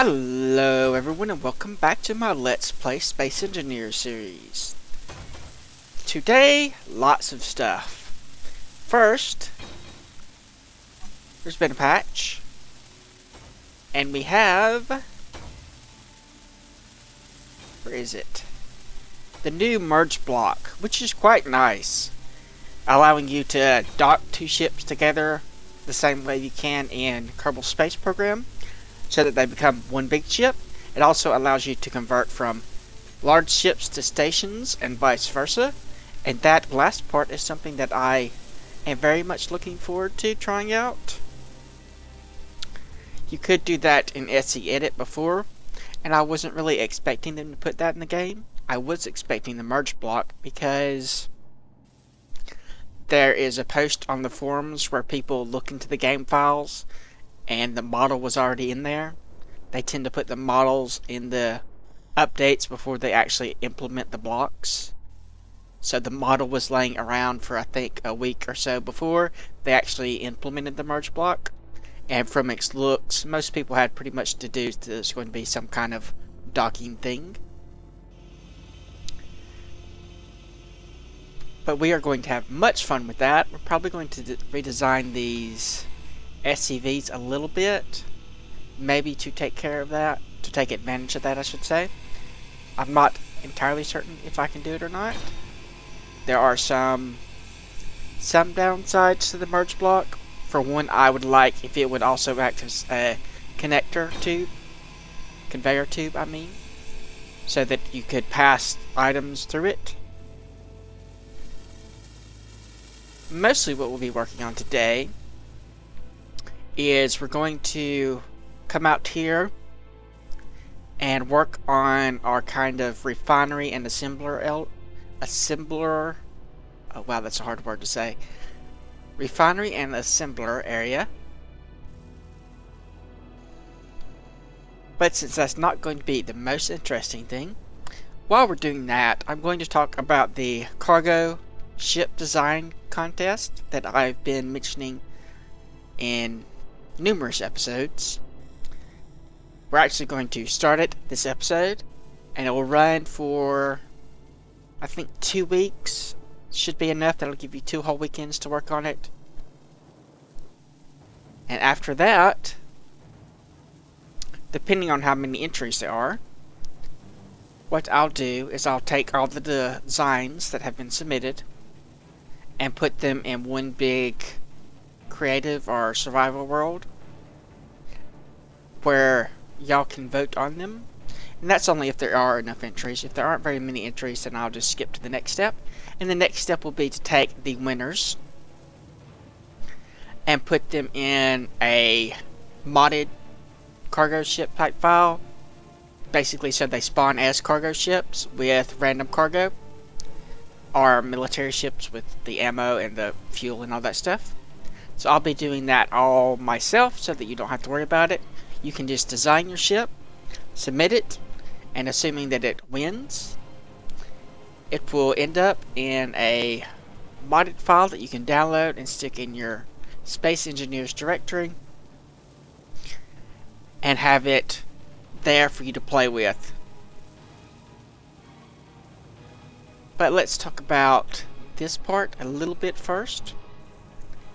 Hello everyone and welcome back to my Let's Play Space Engineer series. Today, lots of stuff. First, there's been a patch. And we have... where is it? The new merge block, which is quite nice. Allowing you to dock two ships together the same way you can in Kerbal Space Program, so that they become one big ship. It also allows you to convert from large ships to stations and vice versa. And that last part is something that I am very much looking forward to trying out. You could do that in S1E08 before, and I wasn't really expecting them to put that in the game. I was expecting the merge block because there is a post on the forums where people look into the game files and the model was already in there. They tend to put the models in the updates before they actually implement the blocks. So the model was laying around for I think a week or so before they actually implemented the merge block. And from its looks, most people had pretty much deduced that there's going to be some kind of docking thing. But we are going to have much fun with that. We're probably going to redesign these SCVs a little bit, maybe to take care of that, to take advantage of that I should say. I'm not entirely certain if I can do it or not. There are some downsides to the merge block. For one, I would like if it would also act as a conveyor tube I mean, so that you could pass items through it. Mostly what we'll be working on today is we're going to come out here and work on our kind of refinery and assembler, oh wow, that's a hard word to say, refinery and assembler area. But since that's not going to be the most interesting thing, while we're doing that, I'm going to talk about the cargo ship design contest that I've been mentioning in numerous episodes. We're actually going to start it this episode, and it will run for I think 2 weeks. Should be enough. That'll give you 2 whole weekends to work on it. And after that, depending on how many entries there are, what I'll do is I'll take all the designs that have been submitted and put them in one big creative or survival world where y'all can vote on them. And that's only if there are enough entries. If there aren't very many entries, then I'll just skip to the next step. And the next step will be to take the winners and put them in a modded cargo ship type file, basically so they spawn as cargo ships with random cargo, or military ships with the ammo and the fuel and all that stuff. So I'll be doing that all myself so that you don't have to worry about it. You can just design your ship, submit it, and assuming that it wins, it will end up in a modded file that you can download and stick in your Space Engineers directory and have it there for you to play with. But let's talk about this part a little bit first,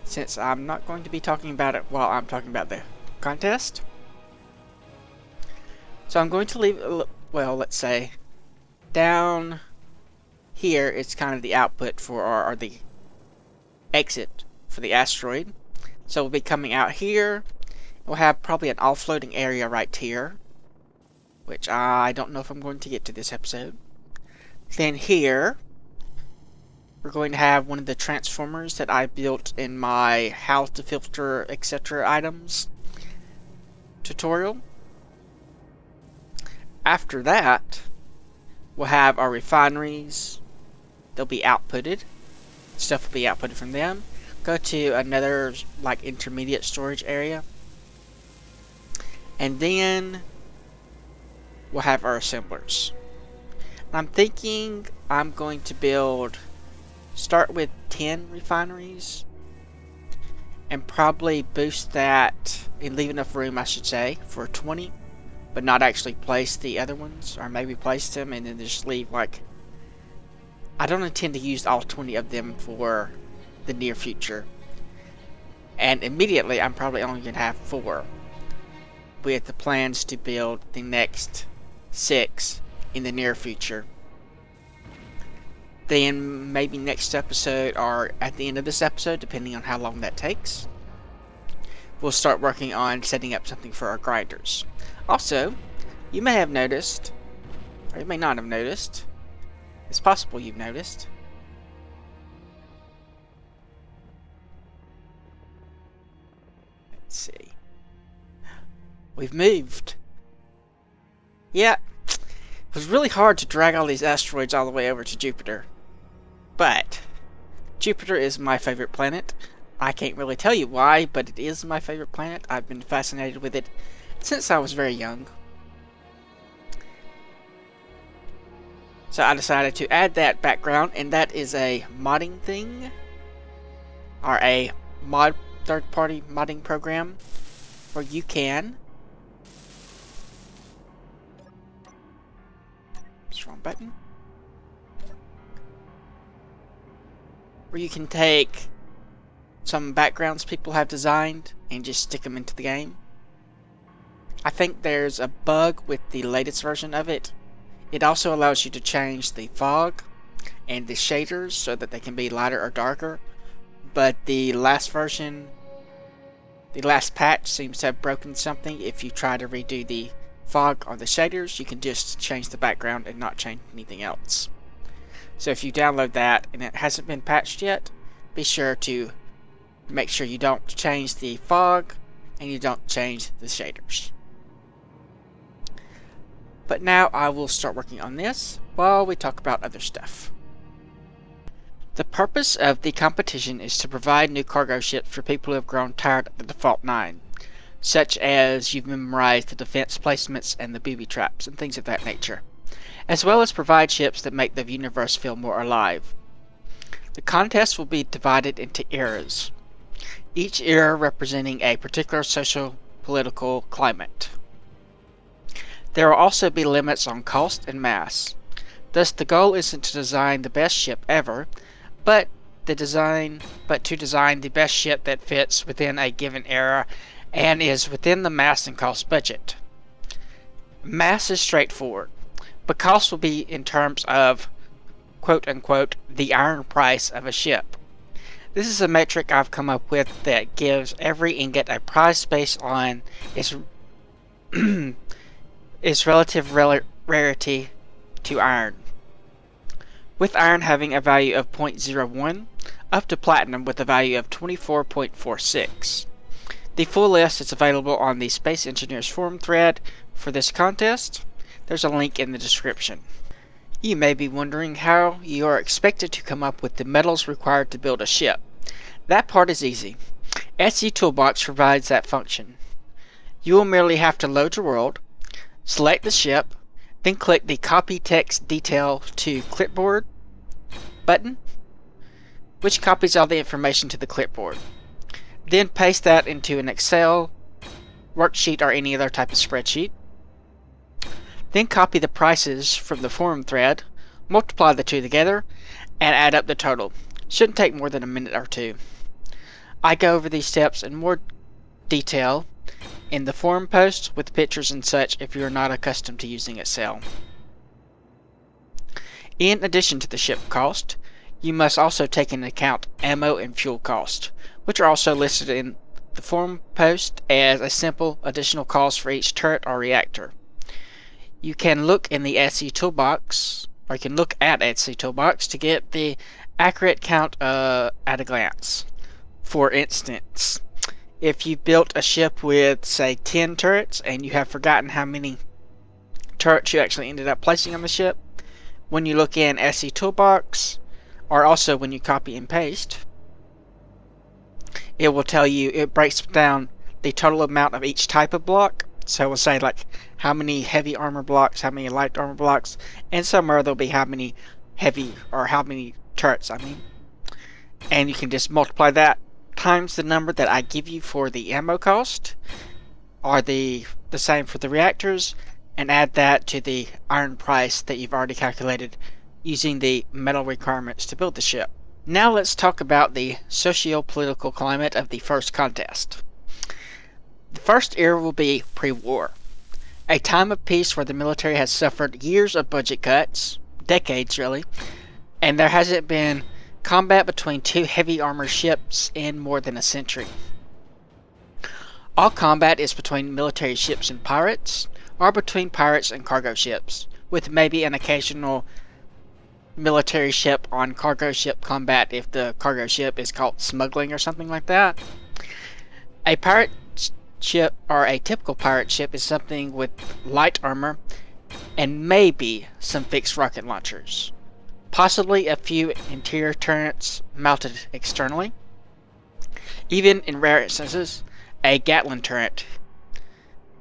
since I'm not going to be talking about it while I'm talking about the contest. So I'm going to leave, well, let's say down here it's kind of the output for or the exit for the asteroid. So we'll be coming out here. We'll have probably an offloading area right here, which I don't know if I'm going to get to this episode. Then here we're going to have one of the transformers that I built in my how to filter etc. items tutorial. After that, we'll have our refineries. They'll be outputted. Stuff will be outputted from them. Go to another like intermediate storage area. And then we'll have our assemblers. I'm thinking I'm going to start with 10 refineries and probably boost that and leave enough room, I should say, for 20 but not actually place the other ones, or maybe place them and then just leave like... I don't intend to use all 20 of them for the near future. And immediately I'm probably only going to have 4, with the plans to build the next 6 in the near future. Then maybe next episode, or at the end of this episode, depending on how long that takes, we'll start working on setting up something for our grinders. Also, you may have noticed, or you may not have noticed, it's possible you've noticed, let's see, we've moved. Yeah, it was really hard to drag all these asteroids all the way over to Jupiter. But Jupiter is my favorite planet. I can't really tell you why, but it is my favorite planet. I've been fascinated with it since I was very young. So I decided to add that background, and that is a modding thing, or a third-party modding program, where you can... It's wrong button. Where you can take some backgrounds people have designed and just stick them into the game. I think there's a bug with the latest version of it. It also allows you to change the fog and the shaders so that they can be lighter or darker. But the last version, the last patch seems to have broken something. If you try to redo the fog or the shaders, you can just change the background and not change anything else. So if you download that and it hasn't been patched yet, be sure to make sure you don't change the fog and you don't change the shaders. But now I will start working on this while we talk about other stuff. The purpose of the competition is to provide new cargo ships for people who have grown tired of the default 9, such as you've memorized the defense placements and the booby traps and things of that nature, as well as provide ships that make the universe feel more alive. The contest will be divided into eras, each era representing a particular social political climate. There will also be limits on cost and mass. Thus the goal isn't to design the best ship ever, but to design the best ship that fits within a given era and is within the mass and cost budget. Mass is straightforward, but cost will be in terms of quote-unquote the iron price of a ship. This is a metric I've come up with that gives every ingot a price based on its its relative rarity to iron, with iron having a value of 0.01 up to platinum with a value of 24.46. The full list is available on the Space Engineers forum thread for this contest. There's a link in the description. You may be wondering how you are expected to come up with the metals required to build a ship. That part is easy. SE Toolbox provides that function. You will merely have to load your world, select the ship, then click the Copy Text Detail to Clipboard button, which copies all the information to the clipboard. Then paste that into an Excel worksheet or any other type of spreadsheet. Then copy the prices from the forum thread, multiply the two together, and add up the total. Shouldn't take more than a minute or two. I go over these steps in more detail in the forum post with pictures and such if you are not accustomed to using Excel. In addition to the ship cost, you must also take into account ammo and fuel cost, which are also listed in the forum post as a simple additional cost for each turret or reactor. You can look in the SE Toolbox, or you can look at SE Toolbox to get the accurate count at a glance. For instance, if you built a ship with, say, 10 turrets and you have forgotten how many turrets you actually ended up placing on the ship, when you look in SE Toolbox, or also when you copy and paste, it will tell you, it breaks down the total amount of each type of block. So we'll say like how many heavy armor blocks, how many light armor blocks, and somewhere there'll be how many heavy or how many turrets, and you can just multiply that times the number that I give you for the ammo cost, are the same for the reactors, and add that to the iron price that you've already calculated using the metal requirements to build the ship. Now let's talk about the socio-political climate of the first contest. The first era will be pre-war, a time of peace where the military has suffered years of budget cuts, decades really, and there hasn't been combat between two heavy armored ships in more than a century. All combat is between military ships and pirates, or between pirates and cargo ships, with maybe an occasional military ship on cargo ship combat if the cargo ship is caught smuggling or something like that. A pirate ship, or a typical pirate ship, is something with light armor and maybe some fixed rocket launchers. Possibly a few interior turrets mounted externally. Even in rare instances, a Gatling turret.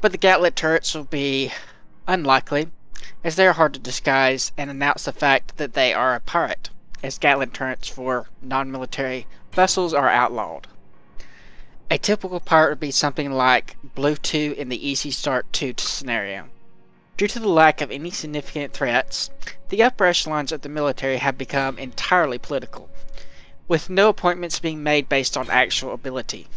But the Gatling turrets will be unlikely, as they are hard to disguise and announce the fact that they are a pirate, as Gatling turrets for non-military vessels are outlawed. A typical pirate would be something like Blue 2 in the Easy Start 2 scenario. Due to the lack of any significant threats, the upper echelons of the military have become entirely political, with no appointments being made based on actual ability.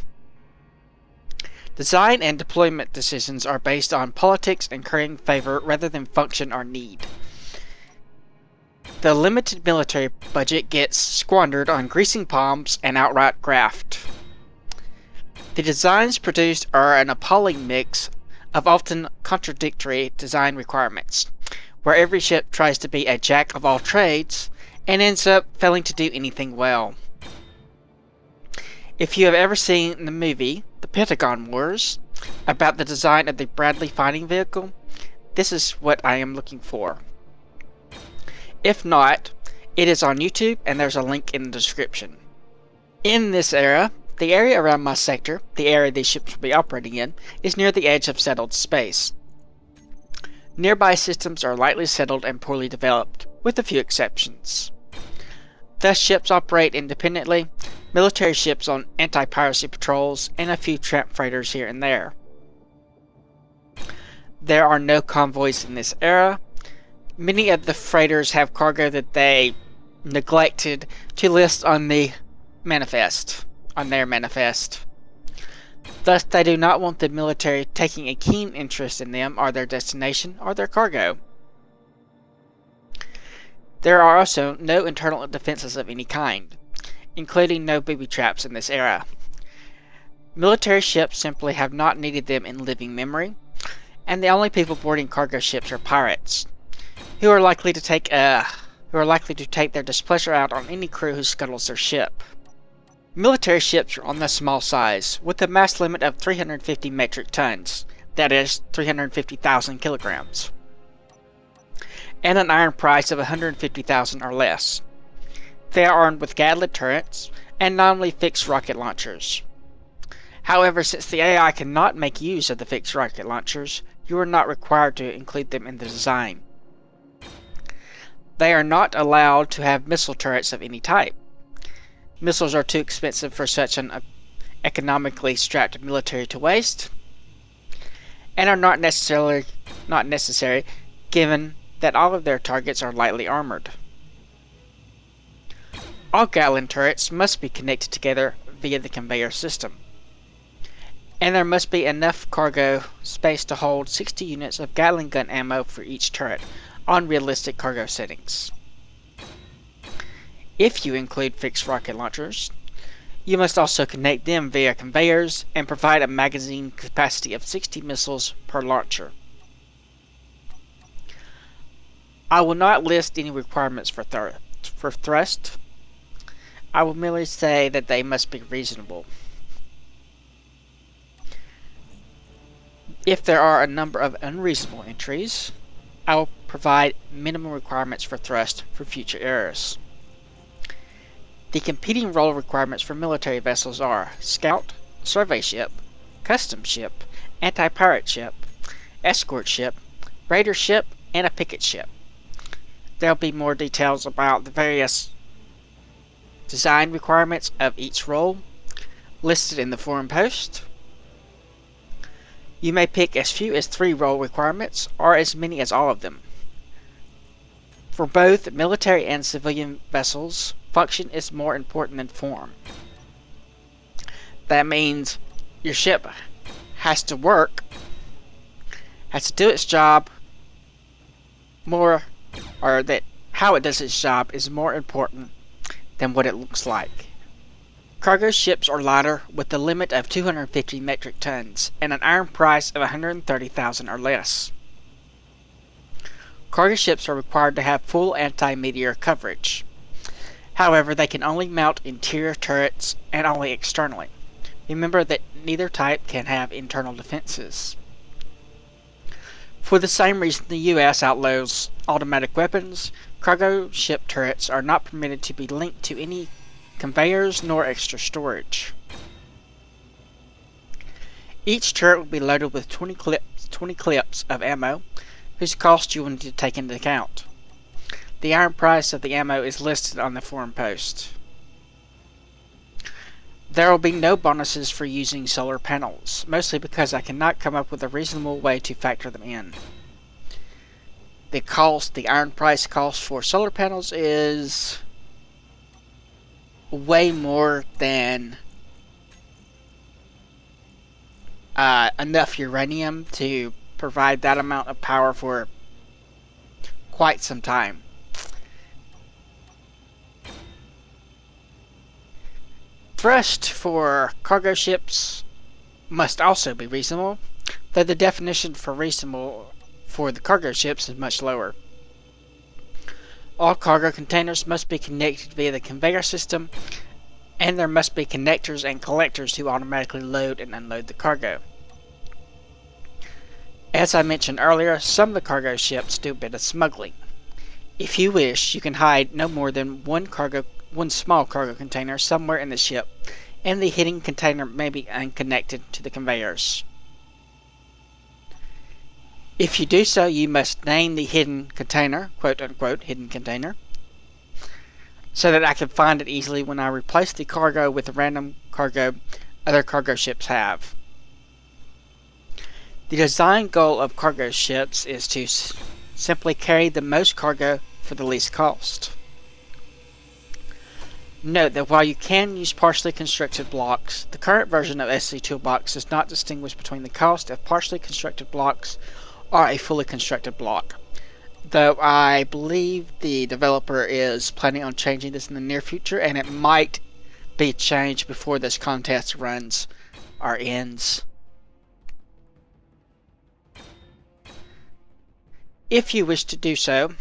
Design and deployment decisions are based on politics and currying favor rather than function or need. The limited military budget gets squandered on greasing palms and outright graft. The designs produced are an appalling mix of often contradictory design requirements, where every ship tries to be a jack of all trades and ends up failing to do anything well. If you have ever seen the movie The Pentagon Wars about the design of the Bradley fighting vehicle, this is what I am looking for. If not, it is on YouTube and there's a link in the description. In this era, the area around my sector, the area these ships will be operating in, is near the edge of settled space. Nearby systems are lightly settled and poorly developed, with a few exceptions. Thus ships operate independently, military ships on anti-piracy patrols, and a few tramp freighters here and there. There are no convoys in this era. Many of the freighters have cargo that they neglected to list on their manifest. Thus, they do not want the military taking a keen interest in them or their destination or their cargo. There are also no internal defenses of any kind, including no booby traps in this era. Military ships simply have not needed them in living memory, and the only people boarding cargo ships are pirates, who are likely to take their displeasure out on any crew who scuttles their ship. Military ships are on the small size, with a mass limit of 350 metric tons, that is, 350,000 kilograms, and an iron price of 150,000 or less. They are armed with Gatling turrets and nominally fixed rocket launchers. However, since the AI cannot make use of the fixed rocket launchers, you are not required to include them in the design. They are not allowed to have missile turrets of any type. Missiles are too expensive for such an economically strapped military to waste, and are not necessary given that all of their targets are lightly armored. All Gatling turrets must be connected together via the conveyor system, and there must be enough cargo space to hold 60 units of Gatling gun ammo for each turret on realistic cargo settings. If you include fixed rocket launchers, you must also connect them via conveyors and provide a magazine capacity of 60 missiles per launcher. I will not list any requirements for thrust. I will merely say that they must be reasonable. If there are a number of unreasonable entries, I will provide minimum requirements for thrust for future eras. The competing role requirements for military vessels are scout, survey ship, custom ship, anti-pirate ship, escort ship, raider ship, and a picket ship. There will be more details about the various design requirements of each role listed in the forum post. You may pick as few as 3 role requirements, or as many as all of them. For both military and civilian vessels, function is more important than form. That means your ship has to work, has to do its job more, or that how it does its job is more important than what it looks like. Cargo ships are lighter with a limit of 250 metric tons and an iron price of 130,000 or less. Cargo ships are required to have full anti-meteor coverage. However, they can only mount interior turrets and only externally. Remember that neither type can have internal defenses. For the same reason the U.S. outlaws automatic weapons, cargo ship turrets are not permitted to be linked to any conveyors nor extra storage. Each turret will be loaded with 20 clips of ammo, whose cost you will need to take into account. The iron price of the ammo is listed on the forum post. There will be no bonuses for using solar panels, mostly because I cannot come up with a reasonable way to factor them in. The iron price cost for solar panels is way more than enough uranium to provide that amount of power for quite some time. Thrust for cargo ships must also be reasonable, though the definition for reasonable for the cargo ships is much lower. All cargo containers must be connected via the conveyor system, and there must be connectors and collectors to automatically load and unload the cargo. As I mentioned earlier, some of the cargo ships do a bit of smuggling. If you wish, you can hide no more than one small cargo container somewhere in the ship, and the hidden container may be unconnected to the conveyors. If you do so, you must name the hidden container, quote unquote, hidden container, so that I can find it easily when I replace the cargo with the random cargo other cargo ships have. The design goal of cargo ships is to simply carry the most cargo for the least cost. Note that while you can use partially constructed blocks, the current version of SC Toolbox does not distinguish between the cost of partially constructed blocks or a fully constructed block, though I believe the developer is planning on changing this in the near future, and it might be changed before this contest runs or ends. If you wish to do so,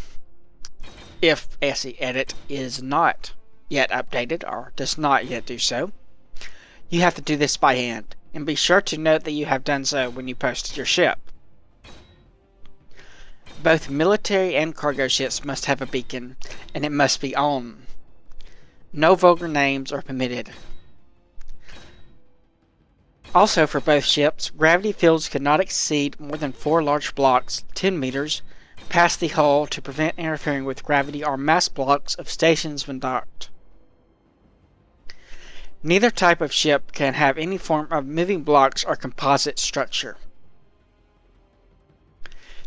if SE Edit is not yet updated or does not yet do so, you have to do this by hand, and be sure to note that you have done so when you post your ship. Both military and cargo ships must have a beacon, and it must be on. No vulgar names are permitted. Also, for both ships, gravity fields cannot exceed more than 4 large blocks, 10 meters, past the hull to prevent interfering with gravity or mass blocks of stations when docked. Neither type of ship can have any form of moving blocks or composite structure.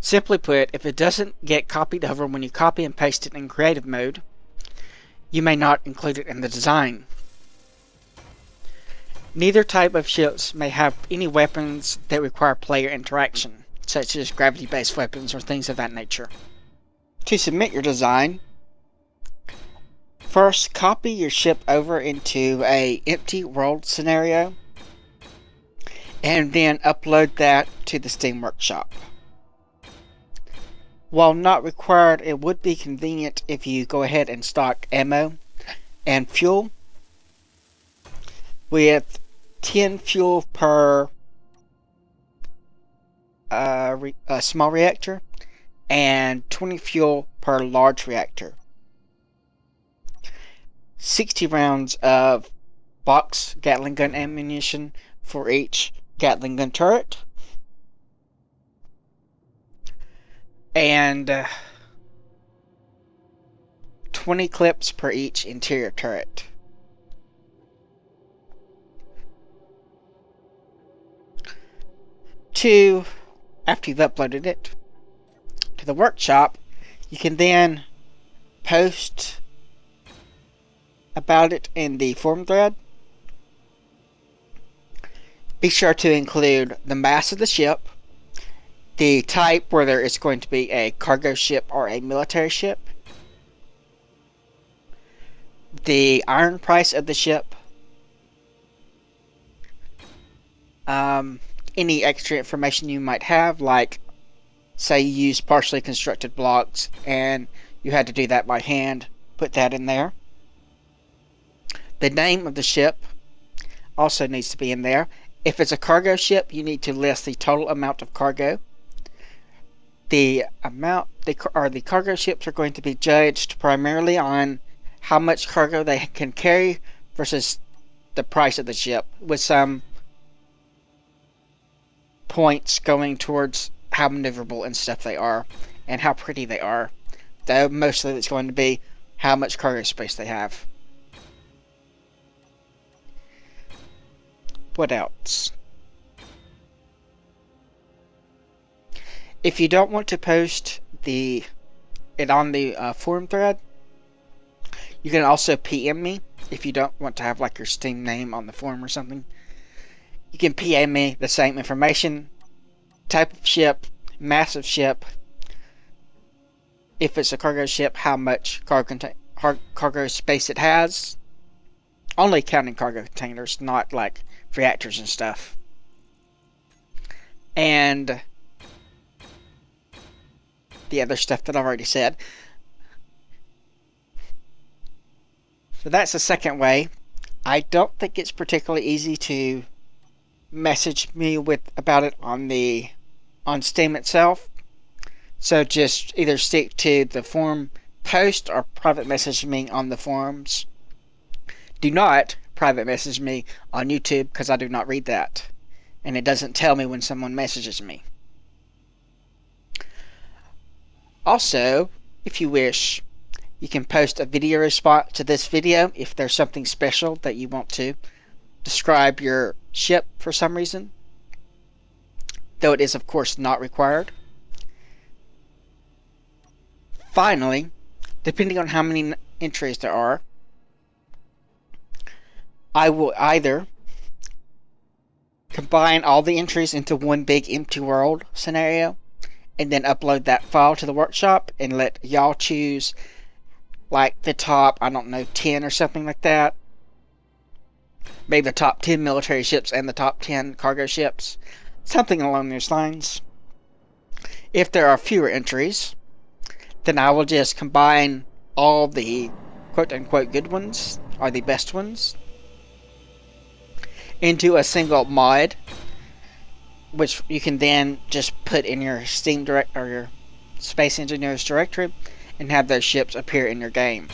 Simply put, if it doesn't get copied over when you copy and paste it in creative mode, you may not include it in the design. Neither type of ships may have any weapons that require player interaction, such as gravity-based weapons or things of that nature. To submit your design, first copy your ship over into an empty world scenario, and then upload that to the Steam Workshop. While not required, it would be convenient if you go ahead and stock ammo and fuel with 10 fuel per small reactor and 20 fuel per large reactor. 60 rounds of box Gatling gun ammunition for each Gatling gun turret, and 20 clips per each interior turret. after you've uploaded it to the workshop, you can then post about it in the forum thread. Be sure to include the mass of the ship, the type, whether it's going to be a cargo ship or a military ship, the iron price of the ship, any extra information you might have, like say you use partially constructed blocks and you had to do that by hand, put that in there. The name of the ship also needs to be in there. If it's a cargo ship, you need to list the total amount of cargo. The cargo ships are going to be judged primarily on how much cargo they can carry versus the price of the ship, with some points going towards how maneuverable and stuff they are and how pretty they are. Though mostly it's going to be how much cargo space they have. What else? If you don't want to post it on the forum thread, you can also PM me. If you don't want to have like your Steam name on the forum or something, you can PM me the same information, type of ship, mass of ship, if it's a cargo ship, how much cargo space it has, only counting cargo containers, not like reactors and stuff, and the other stuff that I've already said. So that's the second way. I don't think it's particularly easy to message me about it on Steam itself. So just either stick to the forum post or private message me on the forums. Do not private message me on YouTube, because I do not read that, and it doesn't tell me when someone messages me. Also, if you wish, you can post a video response to this video if there's something special that you want to describe your ship for some reason, though it is of course not required. Finally, depending on how many entries there are, I will either combine all the entries into one big empty world scenario and then upload that file to the workshop and let y'all choose like the top, I don't know, 10 or something like that. Maybe the top 10 military ships and the top 10 cargo ships. Something along those lines. If there are fewer entries, then I will just combine all the quote-unquote good ones, or the best ones, into a single mod, which you can then just put in your Steam direct or your Space Engineers directory and have those ships appear in your game.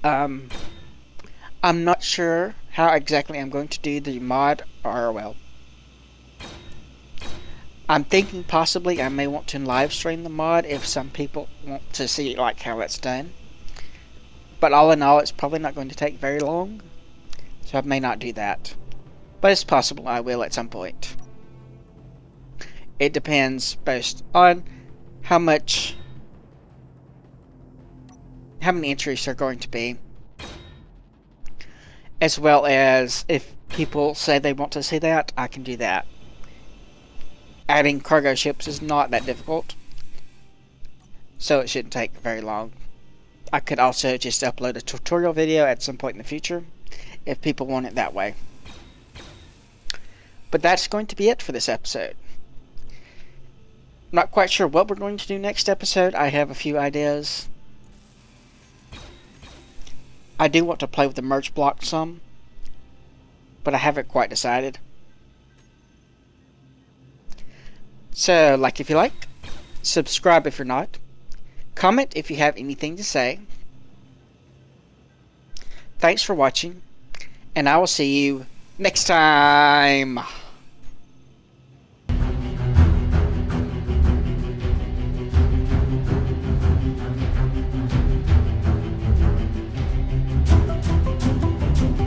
I'm not sure how exactly I'm going to do the mod, or well, I'm thinking possibly I may want to live stream the mod if some people want to see like how it's done. But all in all, it's probably not going to take very long, so I may not do that. But it's possible I will at some point. It depends based on how many entries there are going to be, as well as if people say they want to see that, I can do that. Adding cargo ships is not that difficult, so it shouldn't take very long. I could also just upload a tutorial video at some point in the future if people want it that way. But that's going to be it for this episode. I'm not quite sure what we're going to do next episode. I have a few ideas. I do want to play with the merge block some, but I haven't quite decided. So, like if you like, subscribe if you're not, comment if you have anything to say. Thanks for watching, and I will see you next time.